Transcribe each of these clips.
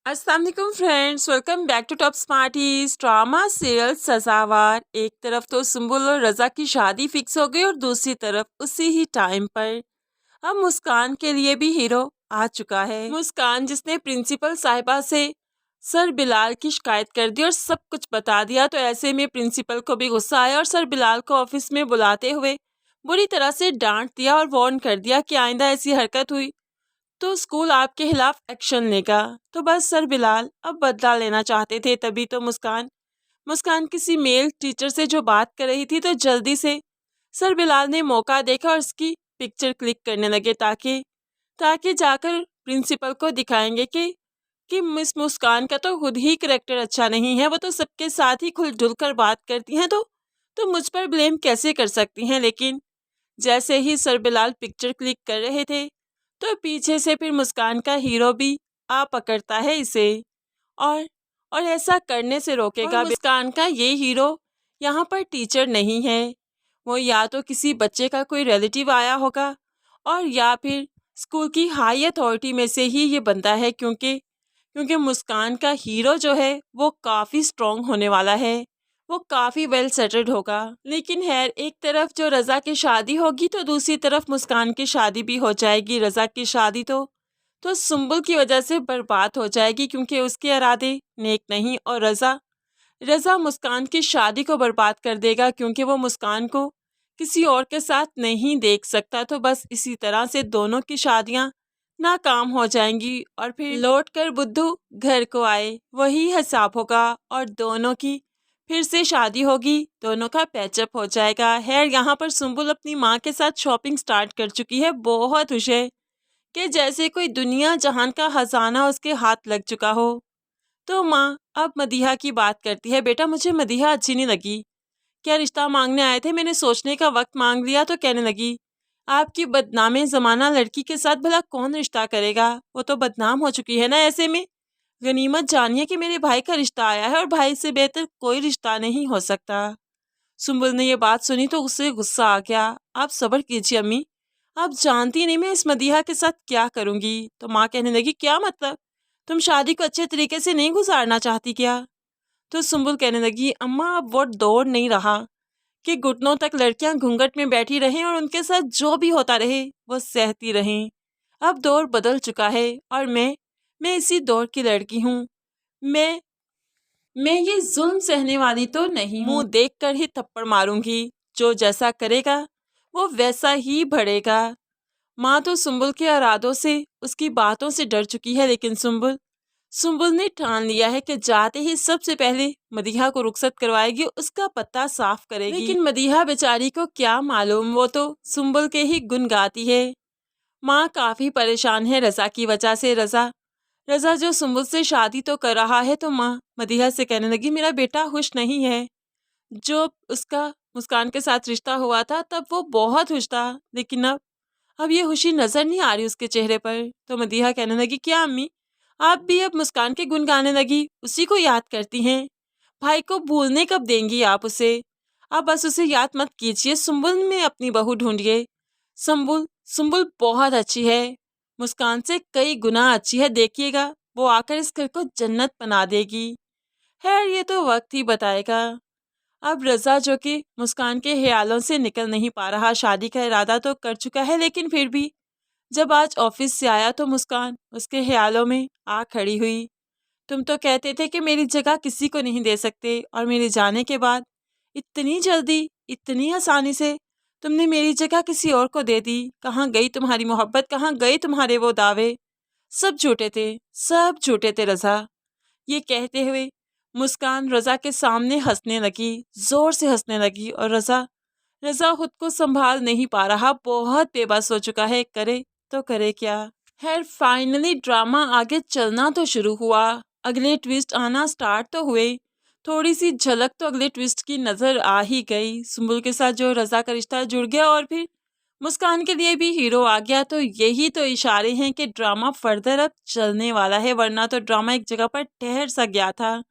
अस्सलाम वालेकुम friends, welcome back to top smarties. Drama serial Sazawaar. एक तरफ तो सुम्बुल और रज़ा की शादी फिक्स हो गई और दूसरी तरफ उसी ही टाइम पर अब मुस्कान के लिए भी हीरो आ चुका है। मुस्कान जिसने प्रिंसिपल साहिबा से सर बिलाल की शिकायत कर दी और सब कुछ बता दिया, तो ऐसे में प्रिंसिपल को भी गुस्सा आया और सर बिलाल को ऑफिस में बुलाते हुए बुरी तरह से डांट दिया और वार्न कर दिया कि आइंदा ऐसी हरकत हुई तो स्कूल आपके खिलाफ एक्शन लेगा। तो बस सर बिलाल अब बदला लेना चाहते थे। तभी तो मुस्कान मुस्कान किसी मेल टीचर से जो बात कर रही थी, तो जल्दी से सर बिलाल ने मौका देखा और उसकी पिक्चर क्लिक करने लगे ताकि ताकि जाकर प्रिंसिपल को दिखाएंगे कि मिस मुस्कान का तो खुद ही करेक्टर अच्छा नहीं है। वो तो सबके साथ ही खुल जुल कर बात करती हैं, तो मुझ पर ब्लेम कैसे कर सकती हैं। लेकिन जैसे ही सर बिलाल पिक्चर क्लिक कर रहे थे, तो पीछे से फिर मुस्कान का हीरो भी आ पकड़ता है इसे और और ऐसा करने से रोकेगा। मुस्कान का ये हीरो यहाँ पर टीचर नहीं है, वो या तो किसी बच्चे का कोई रिलेटिव आया होगा और या फिर स्कूल की हाई अथॉरिटी में से ही ये बनता है, क्योंकि क्योंकि मुस्कान का हीरो जो है वो काफ़ी स्ट्रॉन्ग होने वाला है, वो काफ़ी वेल सेटल्ड होगा। लेकिन खैर, एक तरफ जो रज़ा की शादी होगी तो दूसरी तरफ मुस्कान की शादी भी हो जाएगी। रज़ा की शादी तो सुम्बुल की वजह से बर्बाद हो जाएगी, क्योंकि उसके इरादे नेक नहीं और रज़ा रज़ा मुस्कान की शादी को बर्बाद कर देगा, क्योंकि वो मुस्कान को किसी और के साथ नहीं देख सकता। तो बस इसी तरह से दोनों की शादियां नाकाम हो जाएंगी और फिर लौट कर बुद्धू घर को आए वही हिसाब होगा और दोनों की फिर से शादी होगी, दोनों का पैचअप हो जाएगा। खैर, यहाँ पर सुम्बुल अपनी माँ के साथ शॉपिंग स्टार्ट कर चुकी है। बहुत खुश है कि जैसे कोई दुनिया जहान का खजाना उसके हाथ लग चुका हो। तो माँ अब मदीहा की बात करती है। बेटा, मुझे मदीहा अच्छी नहीं लगी। क्या रिश्ता मांगने आए थे, मैंने सोचने का वक्त मांग लिया। तो कहने लगी, आपकी बदनामे ज़माना लड़की के साथ भला कौन रिश्ता करेगा, वो तो बदनाम हो चुकी है ना। ऐसे में गनीमत जानिए कि मेरे भाई का रिश्ता आया है और भाई से बेहतर कोई रिश्ता नहीं हो सकता। सुम्बुल ने ये बात सुनी तो उससे गुस्सा आ गया। आप सब्र कीजिए अम्मी, आप जानती नहीं मैं इस मदीहा के साथ क्या करूँगी। तो माँ कहने लगी, क्या मतलब, तुम शादी को अच्छे तरीके से नहीं गुजारना चाहती क्या। तो सुम्बुल कहने लगी, अम्मा अब वो दौर नहीं रहा कि घुटनों तक लड़कियां घूंघट में बैठी रहें और उनके साथ जो भी होता रहे वो सहती रहें। अब दौर बदल चुका है और मैं इसी दौर की लड़की हूँ। मैं मैं ये जुल्म सहने वाली तो नहीं हूँ। मुंह देख कर ही थप्पड़ मारूंगी, जो जैसा करेगा वो वैसा ही बढ़ेगा। माँ तो सुम्बुल के इरादों से, उसकी बातों से डर चुकी है, लेकिन सुम्बुल सुम्बुल ने ठान लिया है कि जाते ही सबसे पहले मदीहा को रुखसत करवाएगी, उसका पत्ता साफ करेगी। लेकिन मदीहा बेचारी को क्या मालूम, वो तो सुम्बुल के ही गुन गाती है। माँ काफ़ी परेशान है रज़ा की वजह से। रज़ा रज़ा जो सुम्बुल से शादी तो कर रहा है, तो माँ मदीहा से कहने लगी, मेरा बेटा खुश नहीं है। जो उसका मुस्कान के साथ रिश्ता हुआ था तब वो बहुत खुश था, लेकिन अब ये खुशी नज़र नहीं आ रही उसके चेहरे पर। तो मदीहा कहने लगी, क्या अम्मी, आप भी अब मुस्कान के गुण गाने लगी, उसी को याद करती हैं। भाई को भूलने कब देंगी आप उसे। आप बस उसे याद मत कीजिए, सुम्बुल में अपनी बहू ढूंढिए। सुम्बुल सुम्बुल बहुत अच्छी है, मुस्कान से कई गुना अच्छी है। देखिएगा, वो आकर इस घर को जन्नत बना देगी। खैर, ये तो वक्त ही बताएगा। अब रज़ा जो कि मुस्कान के ख्यालों से निकल नहीं पा रहा, शादी का इरादा तो कर चुका है, लेकिन फिर भी जब आज ऑफिस से आया तो मुस्कान उसके ख्यालों में आ खड़ी हुई। तुम तो कहते थे कि मेरी जगह किसी को नहीं दे सकते, और मेरे जाने के बाद इतनी जल्दी, इतनी आसानी से तुमने मेरी जगह किसी और को दे दी। कहाँ गई तुम्हारी मोहब्बत, कहाँ गए तुम्हारे वो दावे। सब झूठे थे, सब झूठे थे रज़ा। ये कहते हुए मुस्कान रज़ा के सामने हंसने लगी, जोर से हंसने लगी, और रज़ा रज़ा खुद को संभाल नहीं पा रहा, बहुत बेबस हो चुका है, करे तो करे क्या। खैर, फाइनली ड्रामा आगे चलना तो शुरू हुआ, अगले ट्विस्ट आना स्टार्ट तो हुए। थोड़ी सी झलक तो अगले ट्विस्ट की नज़र आ ही गई। सुम्बुल के साथ जो रज़ा का रिश्ता जुड़ गया और फिर मुस्कान के लिए भी हीरो आ गया, तो यही तो इशारे हैं कि ड्रामा फर्दर अब चलने वाला है, वरना तो ड्रामा एक जगह पर ठहर सा गया था।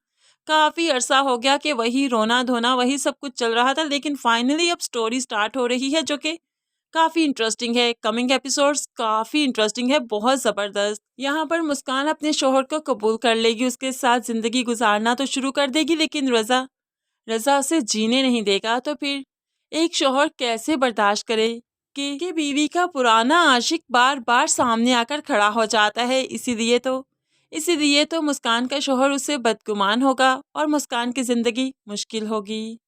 काफ़ी अरसा हो गया कि वही रोना धोना, वही सब कुछ चल रहा था, लेकिन फाइनली अब स्टोरी स्टार्ट हो रही है, जो कि काफी इंटरेस्टिंग है। कमिंग एपिसोड्स काफी इंटरेस्टिंग है, बहुत जबरदस्त। यहाँ पर मुस्कान अपने शोहर को कबूल कर लेगी, उसके साथ जिंदगी गुजारना तो शुरू कर देगी, लेकिन रजा रजा उसे जीने नहीं देगा। तो फिर एक शोहर कैसे बर्दाश्त करे कि बीवी का पुराना आशिक बार बार सामने आकर खड़ा हो जाता है। इसीलिए तो मुस्कान का शोहर उससे बदगुमान होगा और मुस्कान की जिंदगी मुश्किल होगी।